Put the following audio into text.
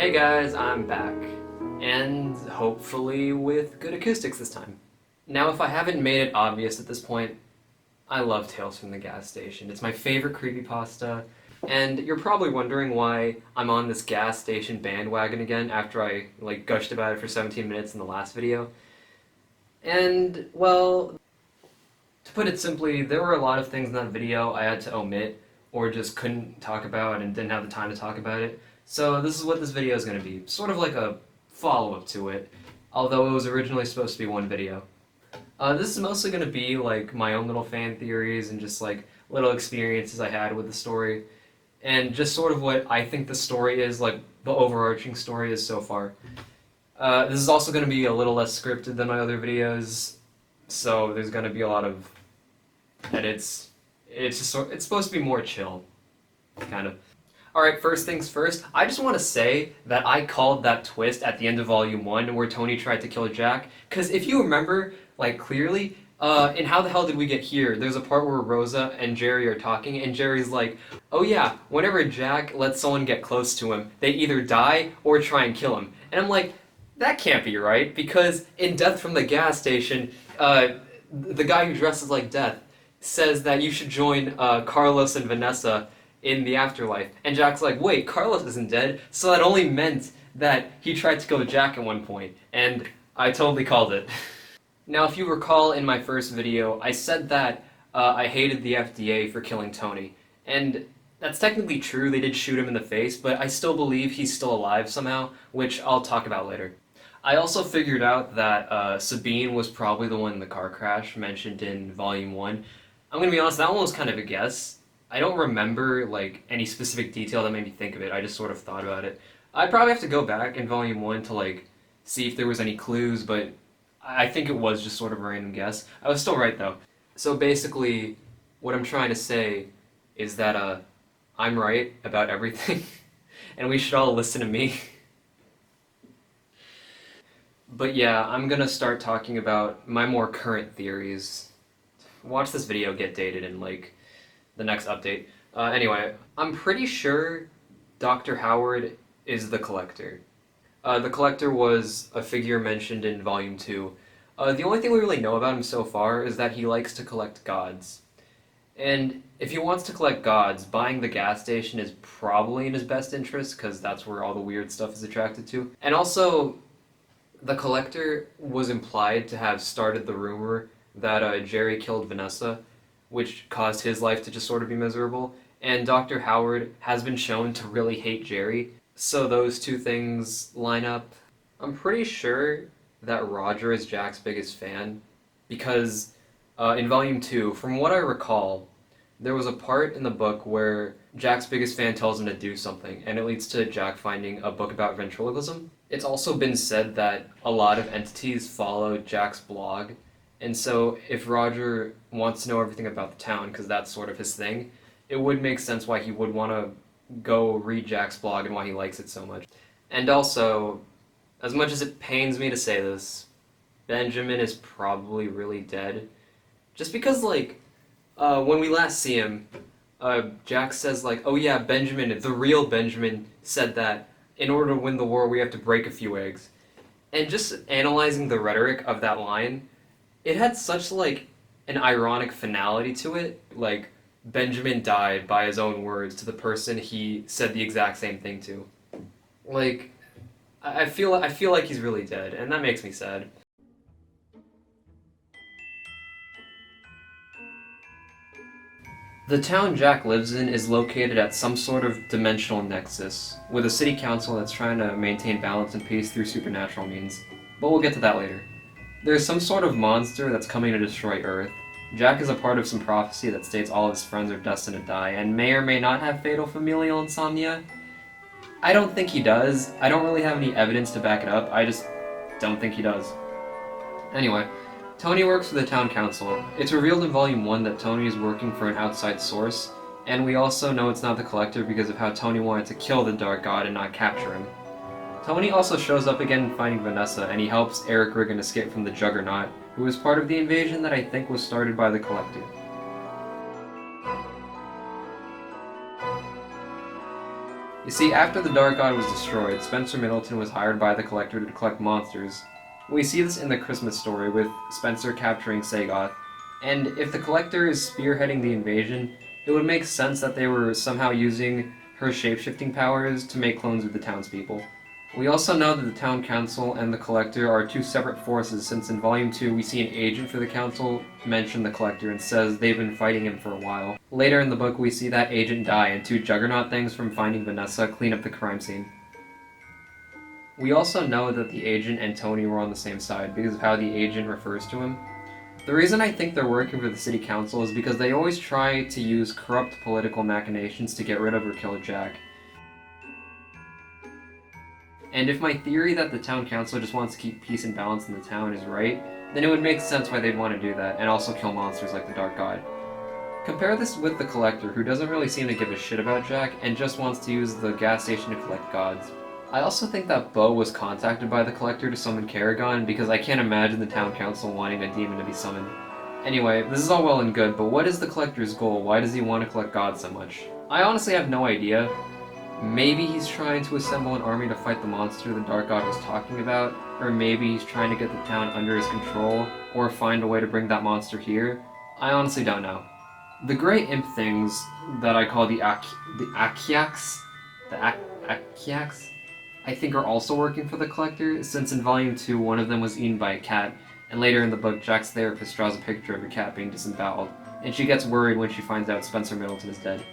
Hey guys, I'm back. And hopefully with good acoustics this time. Now, if I haven't made it obvious at this point, I love Tales from the Gas Station. It's my favorite creepypasta, and you're probably wondering why I'm on this gas station bandwagon again after I gushed about it for 17 minutes in the last video. And, well, to put it simply, there were a lot of things in that video I had to omit or just couldn't talk about and didn't have the time to talk about it. So this is what this video is going to be, sort of like a follow-up to it, although it was originally supposed to be one video. This is mostly going to be like my own little fan theories and just like little experiences I had with the story, and just sort of what I think the story is, like the overarching story is so far. This is also going to be a little less scripted than my other videos, so there's going to be a lot of edits. It's supposed to be more chill, kind of. Alright, first things first, I just want to say that I called that twist at the end of Volume 1 where Tony tried to kill Jack, because if you remember, clearly, in How the Hell Did We Get Here, there's a part where Rosa and Jerry are talking, and Jerry's like, oh yeah, whenever Jack lets someone get close to him, they either die or try and kill him. And I'm like, that can't be right, because in Death from the Gas Station, the guy who dresses like Death says that you should join Carlos and Vanessa in the afterlife. And Jack's like, wait, Carlos isn't dead, so that only meant that he tried to kill Jack at one point. And I totally called it. Now, if you recall in my first video, I said that I hated the FDA for killing Tony. And that's technically true, they did shoot him in the face, but I still believe he's still alive somehow, which I'll talk about later. I also figured out that Sabine was probably the one in the car crash mentioned in Volume 1. I'm gonna be honest, that one was kind of a guess. I don't remember, any specific detail that made me think of it. I just sort of thought about it. I'd probably have to go back in Volume 1 to, see if there was any clues, but I think it was just sort of a random guess. I was still right, though. So basically, what I'm trying to say is that, I'm right about everything, and we should all listen to me. But yeah, I'm gonna start talking about my more current theories. Watch this video get dated in, the next update. Anyway, I'm pretty sure Dr. Howard is the Collector. The Collector was a figure mentioned in Volume 2. The only thing we really know about him so far is that he likes to collect gods. And if he wants to collect gods, buying the gas station is probably in his best interest, because that's where all the weird stuff is attracted to. And also, the Collector was implied to have started the rumor that Jerry killed Vanessa, which caused his life to just sort of be miserable, and Dr. Howard has been shown to really hate Jerry, so those two things line up. I'm pretty sure that Roger is Jack's biggest fan, because in Volume 2, from what I recall, there was a part in the book where Jack's biggest fan tells him to do something, and it leads to Jack finding a book about ventriloquism. It's also been said that a lot of entities follow Jack's blog, and so if Roger wants to know everything about the town, because that's sort of his thing, it would make sense why he would want to go read Jack's blog and why he likes it so much. And also, as much as it pains me to say this, Benjamin is probably really dead. Just because, when we last see him, Jack says, oh yeah, Benjamin, the real Benjamin, said that in order to win the war we have to break a few eggs. And just analyzing the rhetoric of that line, it had such, an ironic finality to it. Benjamin died by his own words to the person he said the exact same thing to. I feel like he's really dead, and that makes me sad. The town Jack lives in is located at some sort of dimensional nexus, with a city council that's trying to maintain balance and peace through supernatural means. But we'll get to that later. There's some sort of monster that's coming to destroy Earth. Jack is a part of some prophecy that states all of his friends are destined to die, and may or may not have fatal familial insomnia. I don't think he does. I don't really have any evidence to back it up, I just don't think he does. Anyway, Tony works for the town council. It's revealed in Volume 1 that Tony is working for an outside source, and we also know it's not the Collector because of how Tony wanted to kill the Dark God and not capture him. Tony also shows up again finding Vanessa, and he helps Eric Riggin escape from the Juggernaut, who was part of the invasion that I think was started by the Collector. You see, after the Dark God was destroyed, Spencer Middleton was hired by the Collector to collect monsters. We see this in the Christmas story with Spencer capturing Sagoth, and if the Collector is spearheading the invasion, it would make sense that they were somehow using her shapeshifting powers to make clones of the townspeople. We also know that the Town Council and the Collector are two separate forces, since in Volume 2 we see an agent for the Council mention the Collector and says they've been fighting him for a while. Later in the book we see that agent die and two Juggernaut things from Finding Vanessa clean up the crime scene. We also know that the agent and Tony were on the same side because of how the agent refers to him. The reason I think they're working for the City Council is because they always try to use corrupt political machinations to get rid of or kill Jack. And if my theory that the Town Council just wants to keep peace and balance in the town is right, then it would make sense why they'd want to do that, and also kill monsters like the Dark God. Compare this with the Collector, who doesn't really seem to give a shit about Jack, and just wants to use the gas station to collect gods. I also think that Bo was contacted by the Collector to summon Karagon, because I can't imagine the Town Council wanting a demon to be summoned. Anyway, this is all well and good, but what is the Collector's goal? Why does he want to collect gods so much? I honestly have no idea. Maybe he's trying to assemble an army to fight the monster the Dark God was talking about, or maybe he's trying to get the town under his control, or find a way to bring that monster here. I honestly don't know. The Grey Imp things that I call the Akiaks, I think are also working for the Collector, since in Volume 2 one of them was eaten by a cat, and later in the book Jack's therapist draws a picture of a cat being disemboweled, and she gets worried when she finds out Spencer Middleton is dead.